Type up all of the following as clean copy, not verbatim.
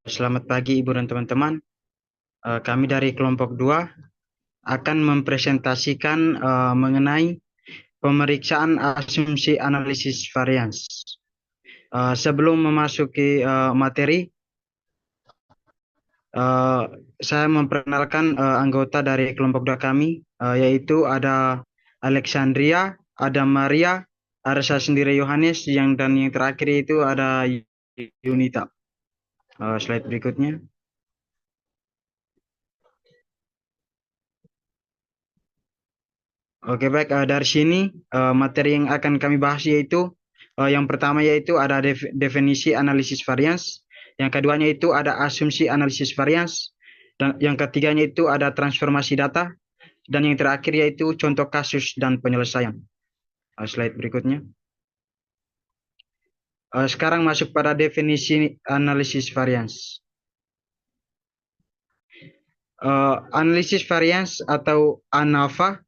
Selamat pagi Ibu dan teman-teman. Kami dari kelompok 2 akan mempresentasikan mengenai pemeriksaan asumsi analisis varians. Sebelum memasuki materi, uh, saya memperkenalkan anggota dari kelompok 2 kami, yaitu ada Alexandria, ada Maria, ada saya sendiri Yohanes, dan yang terakhir itu ada Yunita. Slide berikutnya. Oke, baik. Dari sini materi yang akan kami bahas yaitu yang pertama yaitu ada definisi analisis varians, yang keduanya itu ada asumsi analisis varians, dan yang ketiganya itu ada transformasi data, dan yang terakhir yaitu contoh kasus dan penyelesaian. Slide berikutnya. Sekarang masuk pada definisi analisis varians. Analisis varians atau ANAVA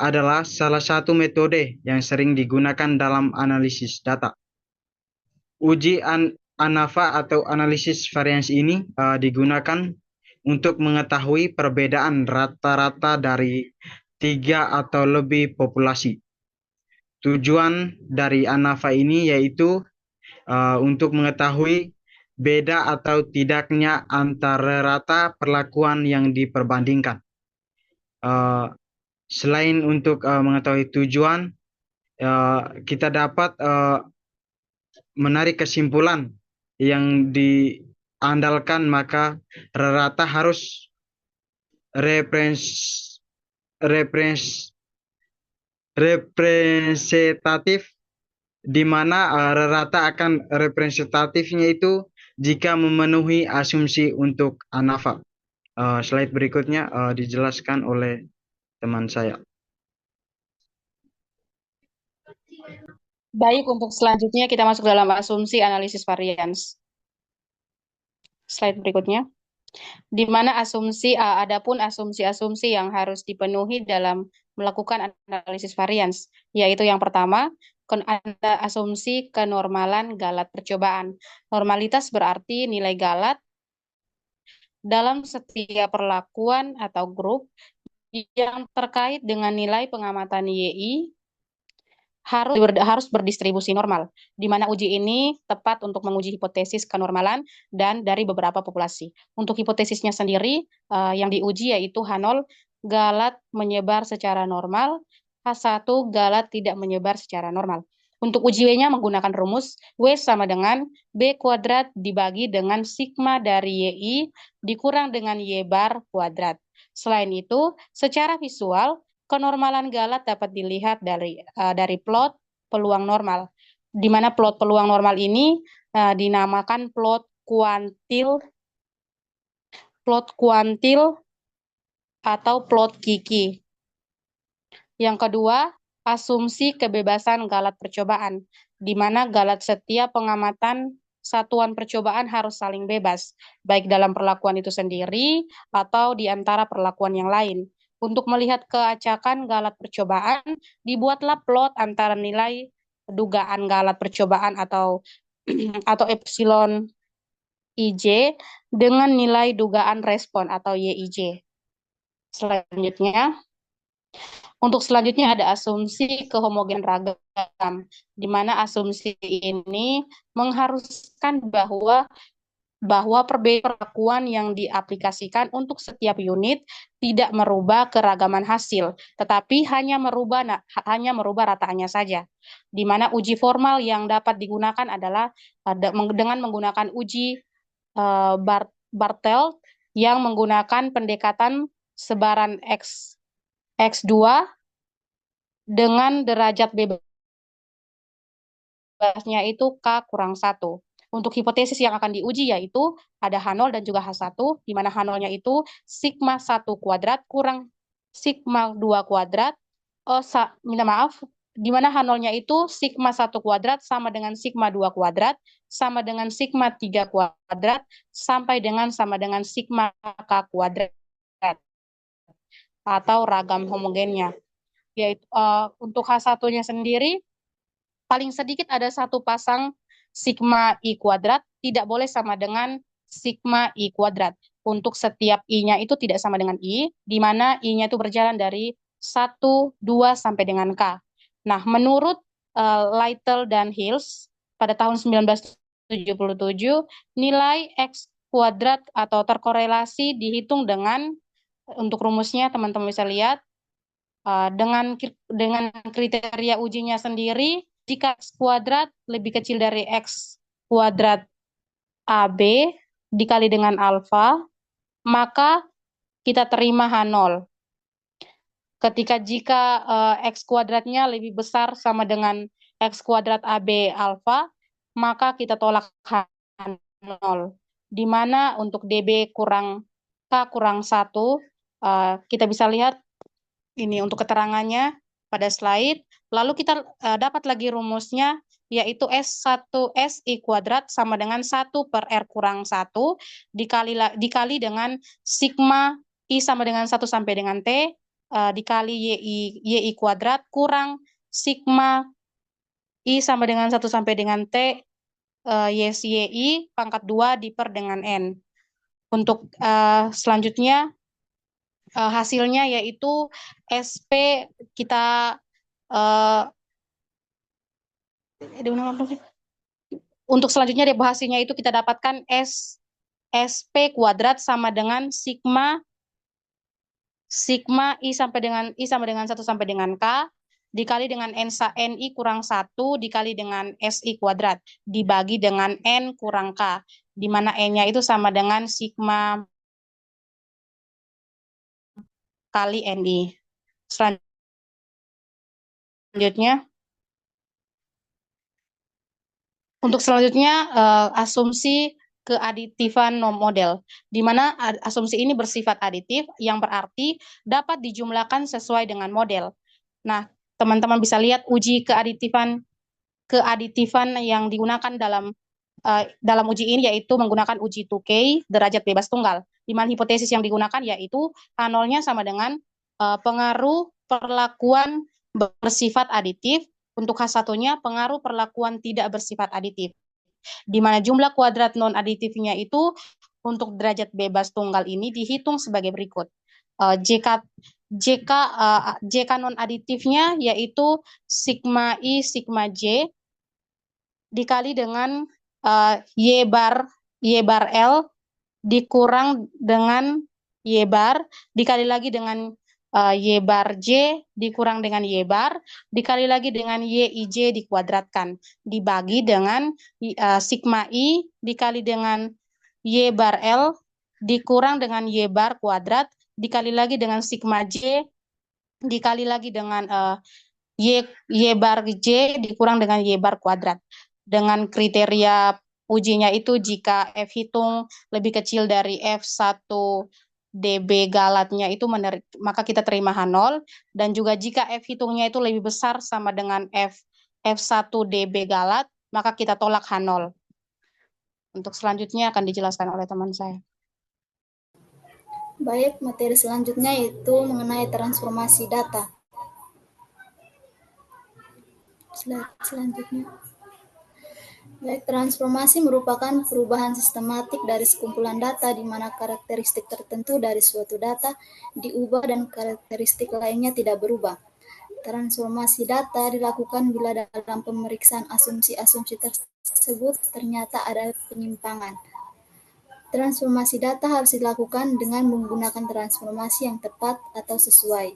adalah salah satu metode yang sering digunakan dalam analisis data. Uji ANAVA atau analisis varians ini digunakan untuk mengetahui perbedaan rata-rata dari 3 atau lebih populasi. Tujuan dari ANAVA ini yaitu untuk mengetahui beda atau tidaknya antara rata perlakuan yang diperbandingkan. Selain untuk mengetahui tujuan, kita dapat menarik kesimpulan yang diandalkan, maka rata harus representatif, di mana rata akan representatifnya itu jika memenuhi asumsi untuk ANAVA. Slide berikutnya dijelaskan oleh teman saya. Baik, untuk selanjutnya kita masuk dalam asumsi analisis varians. Slide berikutnya. Di mana adapun asumsi-asumsi yang harus dipenuhi dalam melakukan analisis varians, yaitu yang pertama, ada asumsi kenormalan galat percobaan. Normalitas berarti nilai galat dalam setiap perlakuan atau grup yang terkait dengan nilai pengamatan YI harus berdistribusi normal, di mana uji ini tepat untuk menguji hipotesis kenormalan dan dari beberapa populasi. Untuk hipotesisnya sendiri, yang diuji yaitu H0, galat menyebar secara normal, H1, galat tidak menyebar secara normal. Untuk uji W-nya menggunakan rumus W sama dengan B kuadrat dibagi dengan sigma dari YI dikurang dengan Y bar kuadrat. Selain itu, secara visual, kenormalan galat dapat dilihat dari plot peluang normal, di mana plot peluang normal ini dinamakan plot kuantil atau plot Kiki. Yang kedua, asumsi kebebasan galat percobaan, di mana galat setiap pengamatan satuan percobaan harus saling bebas, baik dalam perlakuan itu sendiri atau di antara perlakuan yang lain. Untuk melihat keacakan galat percobaan, dibuatlah plot antara nilai dugaan galat percobaan atau epsilon IJ dengan nilai dugaan respon atau YIJ. Untuk selanjutnya ada asumsi kehomogen ragam, di mana asumsi ini mengharuskan bahwa perlakuan yang diaplikasikan untuk setiap unit tidak merubah keragaman hasil, tetapi hanya merubah rataannya saja. Di mana uji formal yang dapat digunakan adalah dengan menggunakan uji Bartelt yang menggunakan pendekatan sebaran X2 dengan derajat bebas bebasnya itu K kurang 1. Untuk hipotesis yang akan diuji yaitu ada H0 dan juga H1, di mana H0-nya itu sigma 1 kuadrat kurang sigma 2 kuadrat, minta maaf, di mana H0-nya itu sigma 1 kuadrat sama dengan sigma 2 kuadrat, sama dengan sigma 3 kuadrat, sama dengan sigma K kuadrat, atau ragam homogennya. Yaitu, untuk H1-nya sendiri, paling sedikit ada satu pasang sigma I kuadrat tidak boleh sama dengan sigma I kuadrat. Untuk setiap I-nya itu tidak sama dengan I, di mana I-nya itu berjalan dari 1, 2, sampai dengan K. Nah, menurut Lytle dan Hills, pada tahun 1977, nilai X kuadrat atau terkorelasi dihitung dengan, untuk rumusnya teman-teman bisa lihat, dengan kriteria ujinya sendiri, jika X kuadrat lebih kecil dari X kuadrat AB dikali dengan alfa, maka kita terima H0. Jika X kuadratnya lebih besar sama dengan X kuadrat AB alfa, maka kita tolak H0. Di mana untuk DB kurang K kurang 1, kita bisa lihat ini untuk keterangannya pada slide. Lalu kita dapat lagi rumusnya, yaitu S1 SI kuadrat sama dengan 1 per R kurang 1 dikali dengan sigma I sama dengan 1 sampai dengan T dikali YI kuadrat kurang sigma I sama dengan 1 sampai dengan T YI pangkat 2 diper dengan N. Untuk selanjutnya hasilnya yaitu SP kita untuk selanjutnya hasilnya itu kita dapatkan SP kuadrat sama dengan sigma I sama dengan 1 sampai dengan K dikali dengan NI kurang 1 dikali dengan SI kuadrat dibagi dengan N kurang K, di mana N-nya itu sama dengan sigma kali NI. Untuk selanjutnya asumsi keaditifan model, di mana asumsi ini bersifat aditif yang berarti dapat dijumlahkan sesuai dengan model. Nah, teman-teman bisa lihat uji keaditifan yang digunakan dalam uji ini yaitu menggunakan uji 2K derajat bebas tunggal, di mana hipotesis yang digunakan yaitu H0-nya sama dengan pengaruh perlakuan bersifat aditif. Untuk H1-nya pengaruh perlakuan tidak bersifat aditif, di mana jumlah kuadrat non-aditifnya itu untuk derajat bebas tunggal ini dihitung sebagai berikut. JK non-aditifnya yaitu sigma I sigma J dikali dengan Y bar L dikurang dengan Y bar dikali lagi dengan Y bar J dikurang dengan Y bar dikali lagi dengan YIJ dikuadratkan dibagi dengan sigma I dikali dengan Y bar L dikurang dengan Y bar kuadrat dikali lagi dengan sigma J dikali lagi dengan Y bar J dikurang dengan Y bar kuadrat. Dengan kriteria ujinya itu jika F hitung lebih kecil dari F1 DB galatnya itu maka kita terima H0, dan juga jika F hitungnya itu lebih besar sama dengan F1 DB galat, maka kita tolak H0. Untuk selanjutnya akan dijelaskan oleh teman saya. Baik, materi selanjutnya yaitu mengenai transformasi data. Slide selanjutnya. Baik, transformasi merupakan perubahan sistematik dari sekumpulan data di mana karakteristik tertentu dari suatu data diubah dan karakteristik lainnya tidak berubah. Transformasi data dilakukan bila dalam pemeriksaan asumsi-asumsi tersebut ternyata ada penyimpangan. Transformasi data harus dilakukan dengan menggunakan transformasi yang tepat atau sesuai.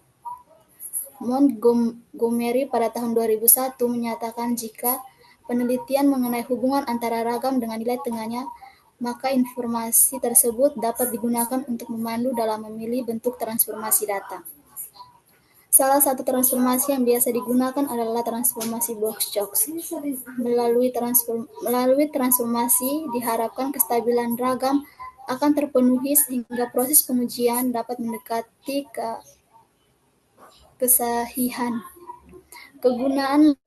Montgomery pada tahun 2001 menyatakan jika penelitian mengenai hubungan antara ragam dengan nilai tengahnya, maka informasi tersebut dapat digunakan untuk memandu dalam memilih bentuk transformasi data. Salah satu transformasi yang biasa digunakan adalah transformasi Box-Cox. Melalui transformasi diharapkan kestabilan ragam akan terpenuhi sehingga proses pengujian dapat mendekati kesahihan. Kegunaan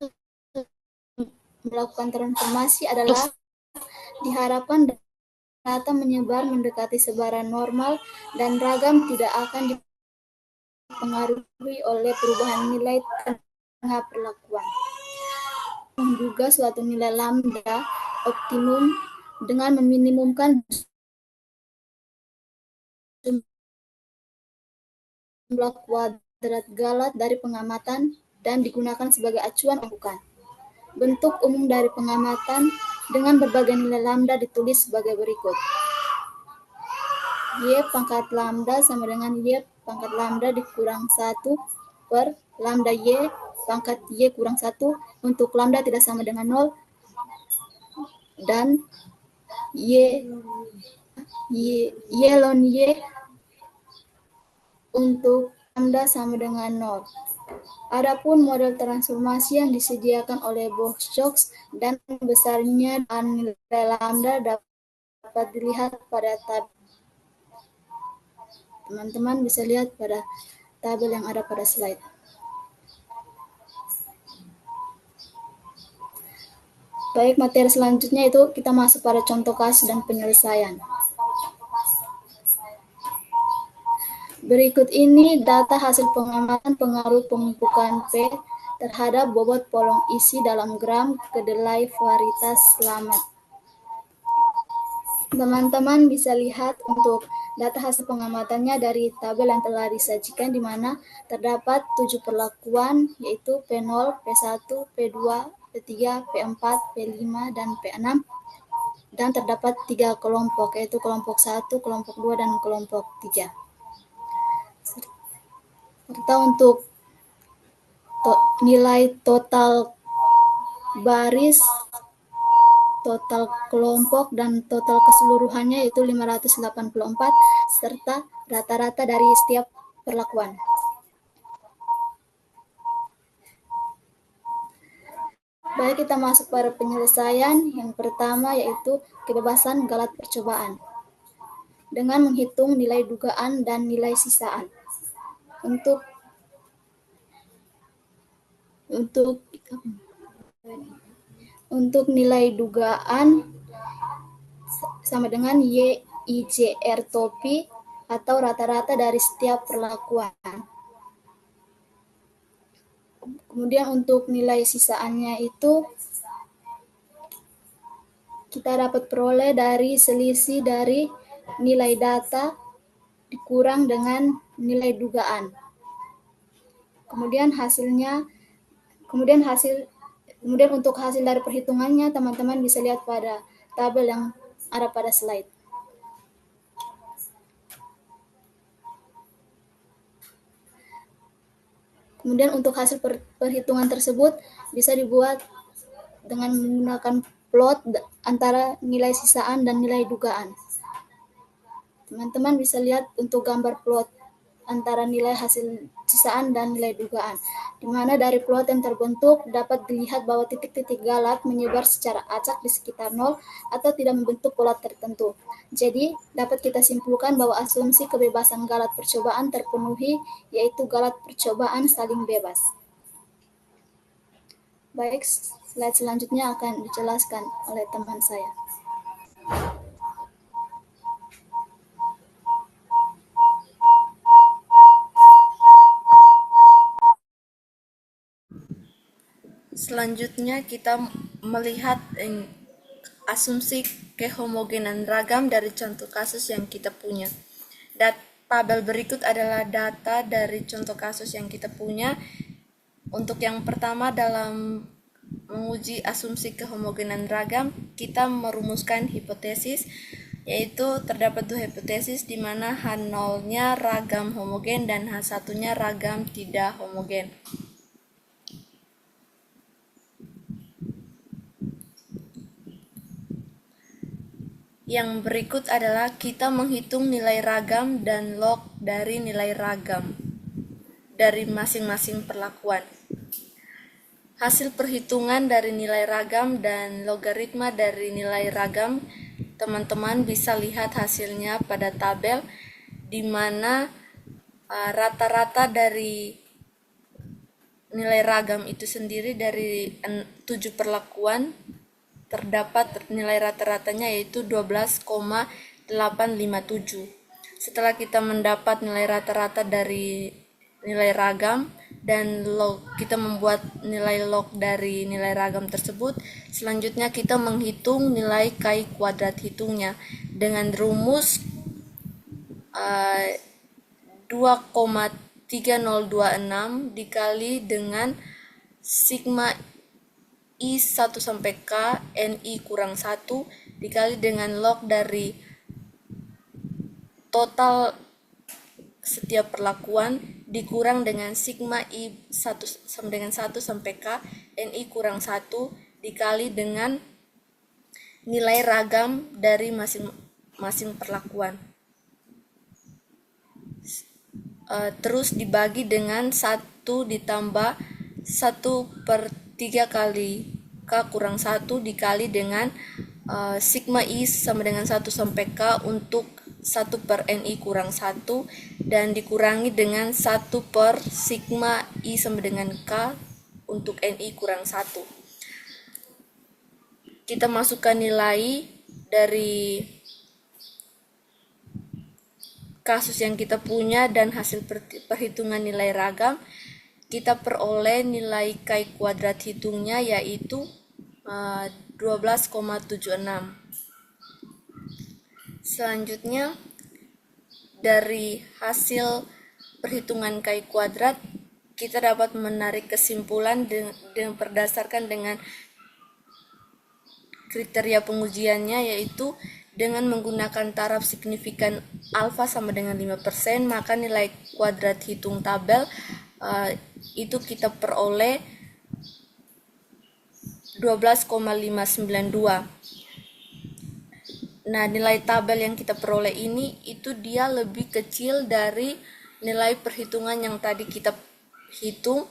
melakukan transformasi adalah diharapkan data menyebar mendekati sebaran normal dan ragam tidak akan dipengaruhi oleh perubahan nilai tengah perlakuan. Menduga suatu nilai lambda optimum dengan meminimumkan jumlah kuadrat Galat dari pengamatan dan digunakan sebagai acuan bukan. Bentuk umum dari pengamatan dengan berbagai nilai lambda ditulis sebagai berikut. Y pangkat lambda sama dengan Y pangkat lambda dikurang 1 per lambda Y pangkat Y kurang 1 untuk lambda tidak sama dengan 0 dan Y ln Y untuk lambda sama dengan 0. Adapun model transformasi yang disediakan oleh Box-Stokes dan besarnya dan nilai lambda dapat dilihat pada tabel. Teman-teman bisa lihat pada tabel yang ada pada slide. Baik, materi selanjutnya itu kita masuk pada contoh kasus dan penyelesaian. Berikut ini data hasil pengamatan pengaruh pemumpukan P terhadap bobot polong isi dalam gram kedelai varietas selamat. Teman-teman bisa lihat untuk data hasil pengamatannya dari tabel yang telah disajikan di mana terdapat 7 perlakuan yaitu P0, P1, P2, P3, P4, P5, dan P6 dan terdapat 3 kelompok yaitu kelompok 1, kelompok 2, dan kelompok 3. Serta untuk nilai total baris, total kelompok, dan total keseluruhannya yaitu 584 serta rata-rata dari setiap perlakuan. Baik, kita masuk pada penyelesaian. Yang pertama yaitu kebebasan Galat percobaan dengan menghitung nilai dugaan dan nilai sisaan. Untuk nilai dugaan sama dengan YIJR topi atau rata-rata dari setiap perlakuan. Kemudian untuk nilai sisaannya itu kita dapat peroleh dari selisih dari nilai data dikurang dengan nilai dugaan. Kemudian untuk hasil dari perhitungannya teman-teman bisa lihat pada tabel yang ada pada slide. Kemudian untuk hasil perhitungan tersebut bisa dibuat dengan menggunakan plot antara nilai sisaan dan nilai dugaan. Teman-teman bisa lihat untuk gambar plot antara nilai hasil sisaan dan nilai dugaan, di mana dari plot yang terbentuk dapat dilihat bahwa titik-titik Galat menyebar secara acak di sekitar 0 atau tidak membentuk pola tertentu. Jadi, dapat kita simpulkan bahwa asumsi kebebasan Galat percobaan terpenuhi, yaitu Galat percobaan saling bebas. Baik, slide selanjutnya akan dijelaskan oleh teman saya. Selanjutnya kita melihat asumsi kehomogenan ragam dari contoh kasus yang kita punya. Tabel berikut adalah data dari contoh kasus yang kita punya. Untuk yang pertama dalam menguji asumsi kehomogenan ragam, kita merumuskan hipotesis, yaitu terdapat 2 hipotesis di mana H0-nya ragam homogen dan H1-nya ragam tidak homogen. Yang berikut adalah kita menghitung nilai ragam dan log dari nilai ragam dari masing-masing perlakuan. Hasil perhitungan dari nilai ragam dan logaritma dari nilai ragam, teman-teman bisa lihat hasilnya pada tabel, di mana rata-rata dari nilai ragam itu sendiri dari 7 perlakuan terdapat nilai rata-ratanya yaitu 12,857. Setelah kita mendapat nilai rata-rata dari nilai ragam, dan log, kita membuat nilai log dari nilai ragam tersebut. Selanjutnya kita menghitung nilai chi kuadrat hitungnya dengan rumus 2,3026 dikali dengan sigma I 1 sampai K NI kurang 1 dikali dengan log dari total setiap perlakuan dikurang dengan sigma I 1 sama dengan 1 sampai K NI kurang 1 dikali dengan nilai ragam dari masing-masing perlakuan. Terus dibagi dengan 1 ditambah 1/3 kali K kurang 1 dikali dengan sigma I sama dengan 1 sampai K untuk 1/NI kurang 1 dan dikurangi dengan 1 per sigma I sama dengan K untuk NI kurang 1. Kita masukkan nilai dari kasus yang kita punya dan hasil perhitungan nilai ragam. Kita peroleh nilai chi kuadrat hitungnya yaitu 12,76. Selanjutnya, dari hasil perhitungan chi kuadrat kita dapat menarik kesimpulan berdasarkan dengan kriteria pengujiannya, yaitu dengan menggunakan taraf signifikan alfa sama dengan 5%, maka nilai kuadrat hitung tabel itu kita peroleh 12,592. Nah, nilai tabel yang kita peroleh ini itu dia lebih kecil dari nilai perhitungan yang tadi kita hitung,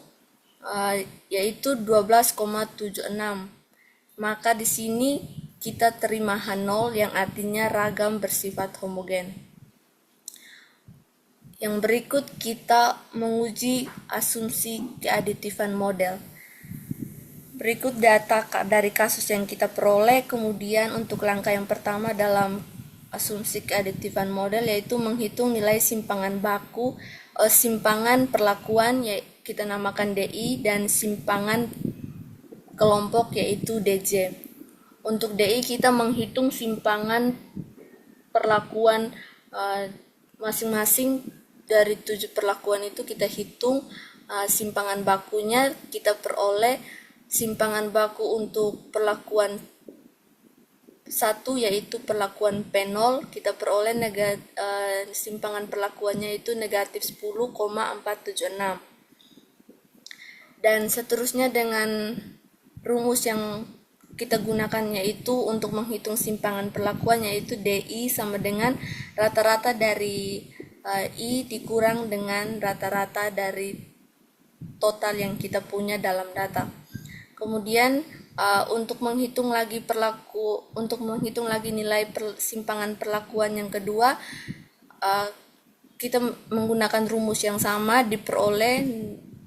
yaitu 12,76. Maka di sini kita terima H0 yang artinya ragam bersifat homogen. Yang berikut kita menguji asumsi keaditifan model. Berikut data dari kasus yang kita peroleh. Kemudian untuk langkah yang pertama dalam asumsi keaditifan model yaitu menghitung nilai simpangan baku, simpangan perlakuan kita namakan DI dan simpangan kelompok yaitu DJ. Untuk DI kita menghitung simpangan perlakuan masing-masing dari 7 perlakuan itu kita hitung simpangan bakunya. Kita peroleh simpangan baku untuk perlakuan 1 yaitu perlakuan P0, kita peroleh simpangan perlakuannya itu negatif 10,476. Dan seterusnya dengan rumus yang kita gunakan yaitu untuk menghitung simpangan perlakuan yaitu DI sama dengan rata-rata dari I dikurang dengan rata-rata dari total yang kita punya dalam data. Kemudian untuk menghitung lagi nilai simpangan perlakuan yang kedua, kita menggunakan rumus yang sama, diperoleh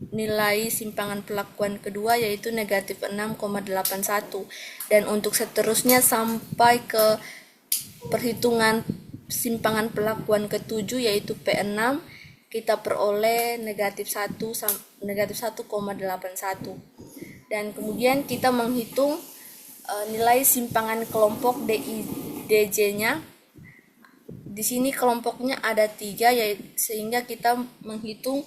nilai simpangan perlakuan kedua yaitu negatif 6,81. Dan untuk seterusnya sampai ke perhitungan simpangan perlakuan ke-7 yaitu P6, kita peroleh negatif 1,81. Dan kemudian kita menghitung nilai simpangan kelompok DJ-nya. Di sini kelompoknya ada 3, sehingga kita menghitung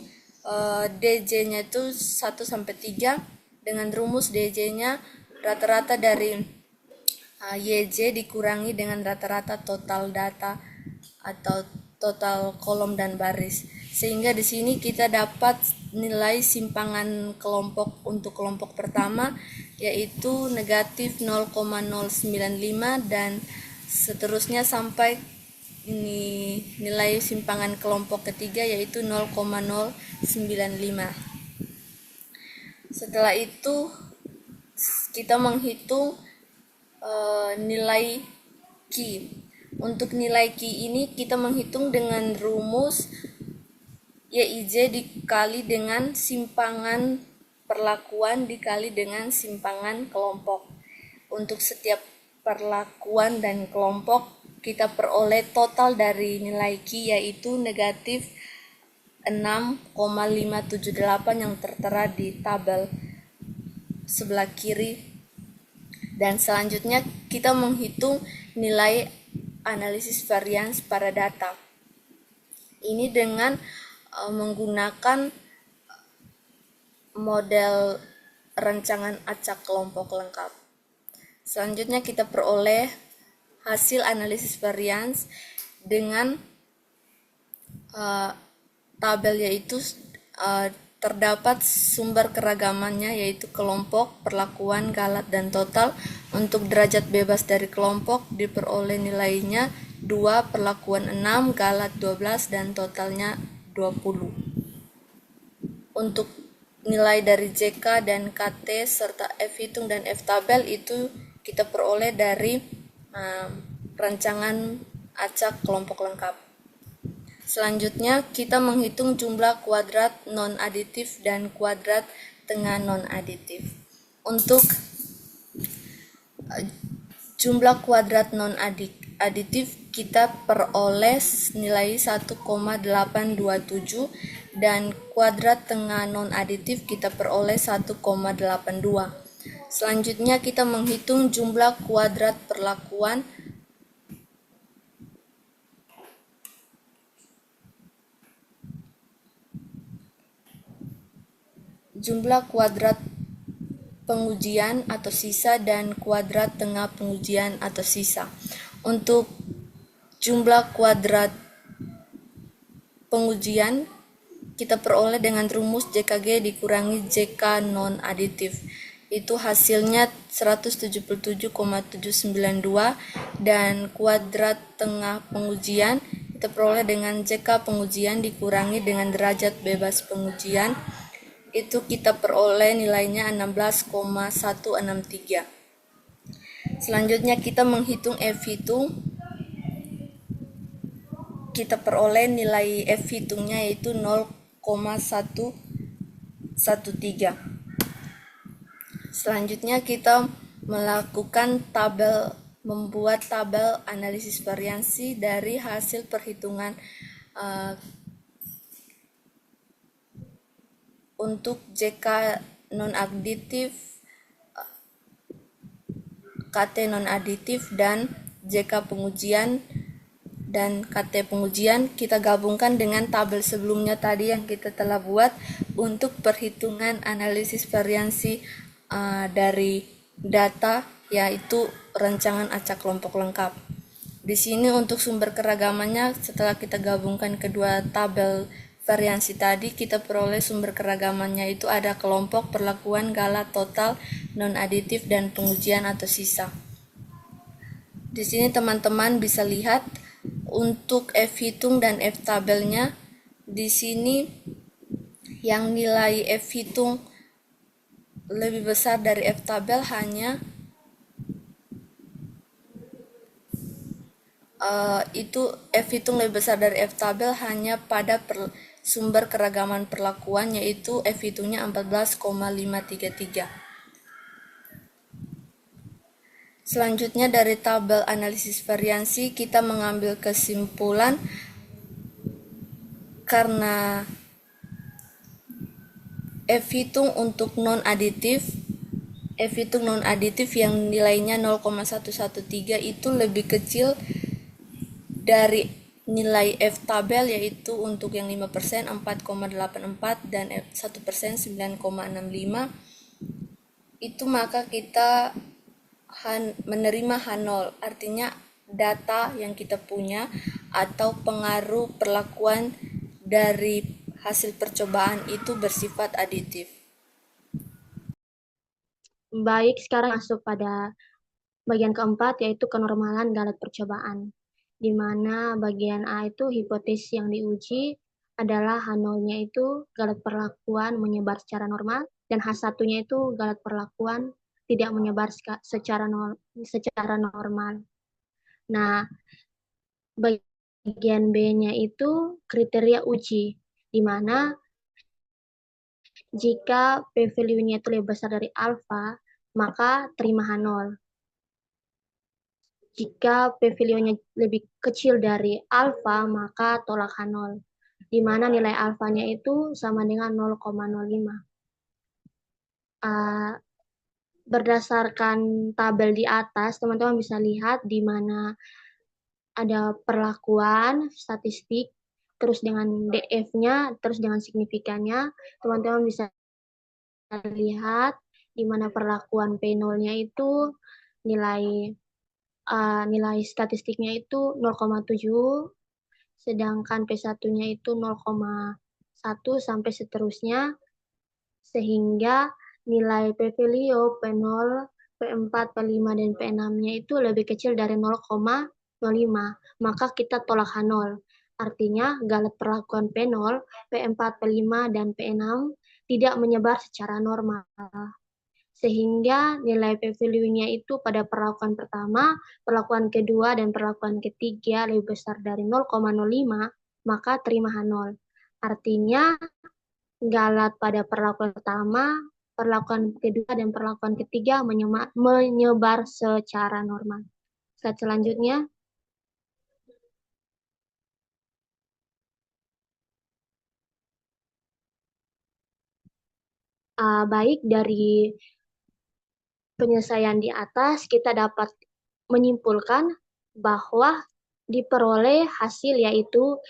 DJ-nya itu 1 sampai 3 dengan rumus DJ-nya rata-rata dari YJ dikurangi dengan rata-rata total data atau total kolom dan baris. Sehingga di sini kita dapat nilai simpangan kelompok untuk kelompok pertama yaitu negatif 0,095 dan seterusnya sampai nilai simpangan kelompok ketiga yaitu 0,095. Setelah itu kita menghitung nilai Q. Untuk nilai Q ini kita menghitung dengan rumus YIJ dikali dengan simpangan perlakuan dikali dengan simpangan kelompok. Untuk setiap perlakuan dan kelompok kita peroleh total dari nilai Q yaitu negatif 6,578 yang tertera di tabel sebelah kiri. Dan selanjutnya kita menghitung nilai analisis varians pada data. Ini dengan menggunakan model rancangan acak kelompok lengkap. Selanjutnya kita peroleh hasil analisis varians dengan tabel, yaitu terdapat sumber keragamannya, yaitu kelompok, perlakuan, galat, dan total. Untuk derajat bebas dari kelompok diperoleh nilainya 2, perlakuan 6, galat 12, dan totalnya 20. Untuk nilai dari JK dan KT serta F hitung dan F tabel itu kita peroleh dari rancangan acak kelompok lengkap. Selanjutnya kita menghitung jumlah kuadrat non-aditif dan kuadrat tengah non-aditif. Untuk jumlah kuadrat non-aditif kita peroleh nilai 1,827 dan kuadrat tengah non-aditif kita peroleh 1,82. Selanjutnya kita menghitung jumlah kuadrat perlakuan pengujian atau sisa dan kuadrat tengah pengujian atau sisa. Untuk jumlah kuadrat pengujian kita peroleh dengan rumus JKG dikurangi JK non-aditif. Itu hasilnya 177,792 dan kuadrat tengah pengujian kita peroleh dengan JK pengujian dikurangi dengan derajat bebas pengujian. Itu kita peroleh nilainya 16,163. Selanjutnya kita menghitung F hitung. Kita peroleh nilai F hitungnya yaitu 0,113. Selanjutnya kita membuat tabel analisis variansi dari hasil perhitungan untuk JK non-aditif, KT non-aditif, dan JK pengujian dan KT pengujian kita gabungkan dengan tabel sebelumnya tadi yang kita telah buat untuk perhitungan analisis variansi dari data, yaitu rancangan acak kelompok lengkap. Di sini untuk sumber keragamannya, setelah kita gabungkan kedua tabel variansi tadi, kita peroleh sumber keragamannya itu ada kelompok, perlakuan, galat, total, non-aditif, dan pengujian atau sisa. Di sini teman-teman bisa lihat untuk F hitung dan F tabelnya. Di sini yang nilai F hitung lebih besar dari F tabel hanya F hitung lebih besar dari F tabel hanya pada sumber keragaman perlakuan, yaitu F hitungnya 14,533. Selanjutnya dari tabel analisis variansi kita mengambil kesimpulan karena F hitung untuk non-aditif yang nilainya 0,113 itu lebih kecil dari nilai F tabel, yaitu untuk yang 5% 4,84 dan 1% 9,65. Itu maka kita menerima H0, artinya data yang kita punya atau pengaruh perlakuan dari hasil percobaan itu bersifat aditif. Baik, sekarang masuk pada bagian keempat, yaitu kenormalan galat percobaan, di mana bagian A itu hipotesis yang diuji adalah H0-nya itu galat perlakuan menyebar secara normal, dan H1-nya itu galat perlakuan tidak menyebar secara normal. Nah, bagian B-nya itu kriteria uji, di mana jika p-value-nya itu lebih besar dari alfa, maka terima H0. Jika p-value-nya lebih kecil dari alfa, maka tolak H0. di mana nilai alfanya itu sama dengan 0,05. Berdasarkan tabel di atas, teman-teman bisa lihat di mana ada perlakuan, statistik, terus dengan DF-nya, terus dengan signifikannya. Teman-teman bisa lihat di mana perlakuan P0-nya itu nilai statistiknya itu 0,7, sedangkan P1-nya itu 0,1 sampai seterusnya, sehingga nilai P-value, P0, P4, P5, dan P6-nya itu lebih kecil dari 0,05, maka kita tolak H0. Artinya, galet perlakuan P0, P4, P5, dan P6 tidak menyebar secara normal. Sehingga nilai P-value-nya itu pada perlakuan pertama, perlakuan kedua, dan perlakuan ketiga lebih besar dari 0,05, maka terima H0. Artinya, galat pada perlakuan pertama, perlakuan kedua, dan perlakuan ketiga menyebar secara normal. Slide selanjutnya. Baik dari penyelesaian di atas, kita dapat menyimpulkan bahwa diperoleh hasil yaitu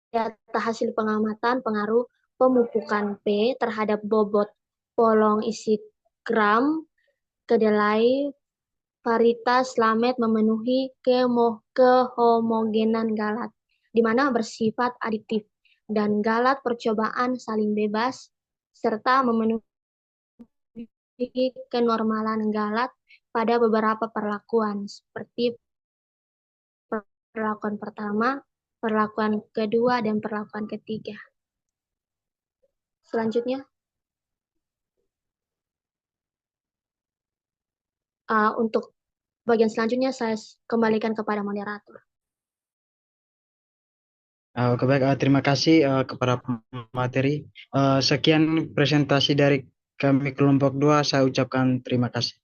data hasil pengamatan pengaruh pemupukan P terhadap bobot polong isi gram kedelai varietas Slamet memenuhi kehomogenan galat, di mana bersifat adiktif, dan galat percobaan saling bebas, serta memenuhi kenormalan galat pada beberapa perlakuan, seperti perlakuan pertama, perlakuan kedua, dan perlakuan ketiga. Selanjutnya, untuk bagian selanjutnya saya kembalikan kepada moderator. Oke, baik, terima kasih kepada pemateri. Sekian presentasi dari kami kelompok 2, saya ucapkan terima kasih.